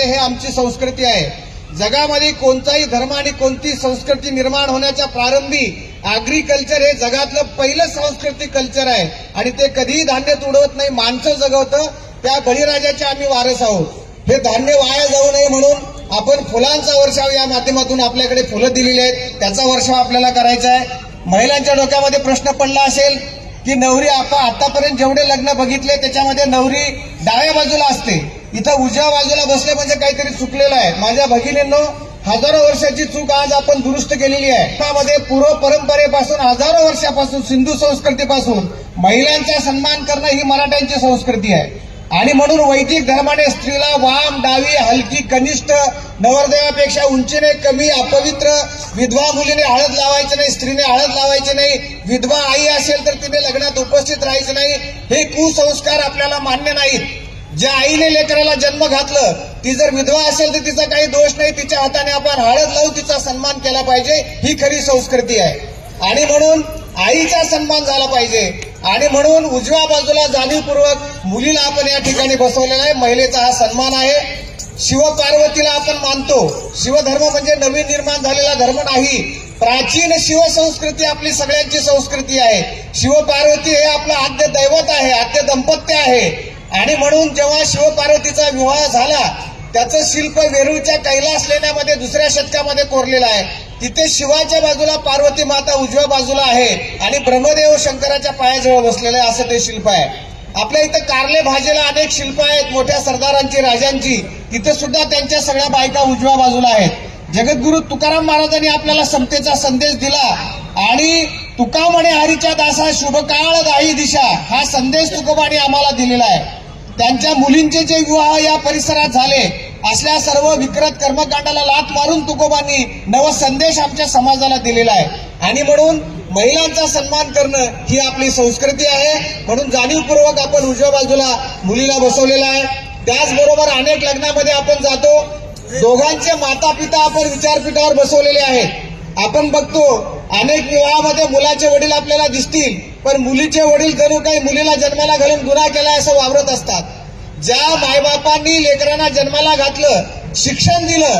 हे आमची संस्कृती आहे। जगामध्ये कोणताही धर्म आणि कोणती संस्कृती निर्माण होण्याच्या प्रारंभी ॲग्रिकल्चर हे जगातलं पहिलं सांस्कृतिक कल्चर आहे आणि ते कधीही धान्य तुडवत नाही, माणसं जगवतं। त्या बळीराजाचे आम्ही वारस आहोत। हे धान्य वाया जाऊ नये म्हणून आपण फुलांचा वर्षाव या माध्यमातून आपल्याकडे फुलं दिलेली आहेत, त्याचा वर्षाव आपल्याला करायचा आहे। महिलांच्या डोक्यामध्ये प्रश्न पडला असेल की नवरी आतापर्यंत जेवढे लग्न बघितले त्याच्यामध्ये नवरी डाव्या बाजूला असते, इथं उजव्या बाजूला बसले म्हणजे काहीतरी चुकलेलं आहे। माझ्या भगिनींनो, हजारो वर्षाची चूक आज आपण दुरुस्त केलेली आहे। त्यामध्ये पूर्व परंपरेपासून हजारो वर्षापासून सिंधू संस्कृतीपासून महिलांचा सन्मान करणं ही मराठ्यांची संस्कृती आहे आणि म्हणून वैदिक धर्माने स्त्रीला वाम, डावी, हलकी, कनिष्ठ, नवरदेवापेक्षा उंचीने कमी, अपवित्र, विधवा मुलीने हळद लावायची नाही, स्त्रीने हळद लावायची नाही, विधवा आई असेल तर तिने लग्नात उपस्थित राहायचं नाही, हे कुसंस्कार आपल्याला मान्य नाहीत। ज्या आईने लेकराला जन्म घातलं ती जर विधवा असेल तर तिचा काही दोष नाही, तिच्या हाताने आपण हळद लावून तिचा सन्मान केला पाहिजे, ही खरी संस्कृती आहे। आणि म्हणून आईचा सन्मान झाला पाहिजे आणि म्हणून उजव्या बाजूला जाणीवपूर्वक मुलीला आपण या ठिकाणी बसवलेला आहे। महिलेचा हा सन्मान आहे। शिवपार्वतीला आपण मानतो। शिवधर्म म्हणजे नवीन निर्माण झालेला धर्म नाही, प्राचीन शिवसंस्कृती आपली सगळ्यांची संस्कृती आहे। शिवपार्वती हे आपलं आद्य दैवत आहे, आद्य दाम्पत्य आहे आणि म्हणून जेव्हा शिवपार्वतीचा विवाह झाला त्याचं शिल्प वेरूळच्या कैलास लेण्यामध्ये 2ऱ्या शतकामध्ये कोरलेलं आहे। तिथे शिवाच्या बाजूला पार्वती माता उजव्या बाजूला आहे आणि ब्रह्मदेव शंकराच्या पायाजवळ बसलेले असं ते शिल्प आहे। आपल्या इथं कारले भाजेला अनेक शिल्प आहेत मोठ्या सरदारांची, राजांची, तिथे सुद्धा त्यांच्या सगळ्या बायका उजव्या बाजूला आहेत। जगद्गुरु तुकाराम महाराजांनी आपल्याला समतेचा संदेश दिला आणि तुका म्हणे हरीच्या दासा शुभ काळ दाही दिशा, हा संदेश तुकोबांनी आम्हाला दिलेला आहे। त्यांच्या मुलींचे जे विवाह या परिसरात झाले असल्या सर्व विकृत कर्मकांडाला लाथ मारून तुकोबांनी नव संदेश आमच्या समाजाला दिलेला आहे आणि म्हणून महिलांचा सन्मान करणं ही आपली संस्कृती आहे। म्हणून जाणीवपूर्वक आपण उजव्या बाजूला मुलीला बसवलेला आहे। त्याचबरोबर अनेक लग्नामध्ये आपण जातो, दोघांचे माता पिता आपण विचारपीठावर बसवलेले आहेत। आपण बघतो अनेक विवाहामध्ये मुलाचे वडील आपल्याला दिसतील पण मुलीचे वडील जणू काही मुलीला जन्माला घालून गुन्हा केलाय असं वावरत असतात। ज्या मायबापांनी लेकरांना जन्माला घातलं, शिक्षण दिलं,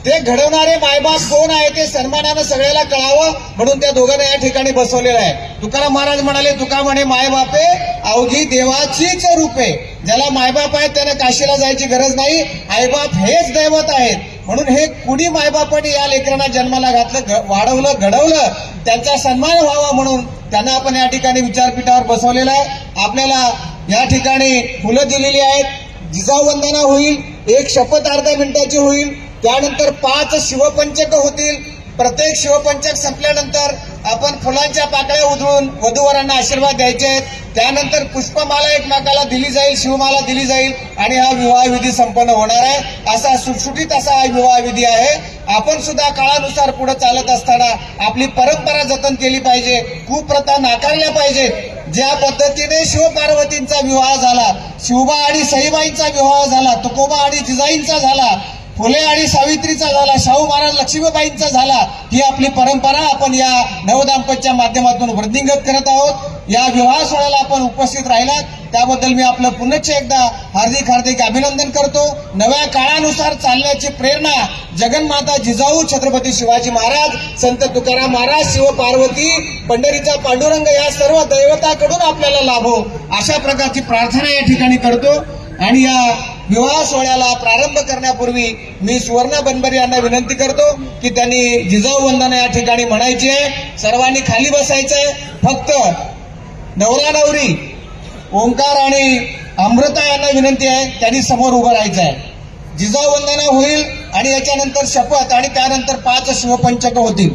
ते घडवणारे मायबाप कोण आहे ते सन्मानानं सगळ्याला कळावं म्हणून त्या दोघांना या ठिकाणी बसवलेलं आहे। तुकाराम महाराज म्हणाले, तुका म्हणे मायबापे अवघी देवाचीच रूपे, ज्याला मायबाप आहेत त्याने काशीला जायची गरज नाही, आईबाप हेच दैवत आहेत। म्हणून हे कुणी मायबापाने या लेकरांना जन्माला घातलं, वाढवलं, घडवलं, त्यांचा सन्मान व्हावा म्हणून त्यांना आपण या ठिकाणी विचारपीठावर बसवलेलं आहे। आपल्याला या ठिकाणी फुलं दिलेली आहेत, जिजाऊ वंदना होईल, एक शपथ अर्ध्या मिनिटाची होईल, त्यानंतर 5 शिवपंचक होतील। प्रत्येक शिवपंचक संपल्यानंतर आपण फुलांच्या पाकळ्या उधळून वधूवरांना आशीर्वाद द्यायचे आहेत। त्यानंतर पुष्पमाला एकमेकाला दिली जाईल, शिवमाला दिली जाईल आणि हा विवाह विधी संपन्न होणार आहे। असा सुटसुटीत असा हा विवाह विधी आहे। आपण सुद्धा काळानुसार पुढे चालत असताना आपली परंपरा जतन केली पाहिजे, कुप्रथा नाकारल्या पाहिजेत। ज्या पद्धतीने शिवपार्वतींचा विवाह झाला, शिवबा आणि सईबाईंचा विवाह झाला, तुकोबा आणि जिजाईंचा झाला, फुले आणि सावित्रीचा झाला, शाहू महाराज लक्ष्मीबाईंचा झाला, ही आपली परंपरा आपण या नवदाम्पत्याच्या माध्यमातून वृद्धिंगत करत आहोत। या विवाह सोहळ्याला आपण उपस्थित राहिलात त्याबद्दल मी आपलं पुनश्च एकदा हार्दिक हार्दिक अभिनंदन करतो। नव्या काळानुसार चालण्याची प्रेरणा जगन्माता जिजाऊ छत्रपती शिवाजी महाराज, संत तुकाराम महाराज, शिवपार्वती, पंढरीचा पांडुरंग या सर्व दैवताकडून आपल्याला लाभो अशा प्रकारची प्रार्थना या ठिकाणी करतो। आणि या विवाह सोहळ्याला प्रारंभ करण्यापूर्वी मी सुवर्णा बनबरे यांना विनंती करतो की त्यांनी जिजाऊ वंदना या ठिकाणी म्हणायची आहे। सर्वांनी खाली बसायचंय, फक्त नवरा नवरी ओंकार आणि अमृता यांना विनंती आहे त्यांनी समोर उभं राहायचं आहे। जिजाऊ वंदना होईल आणि याच्यानंतर शपथ आणि त्यानंतर 5 शिवपंचक होतील।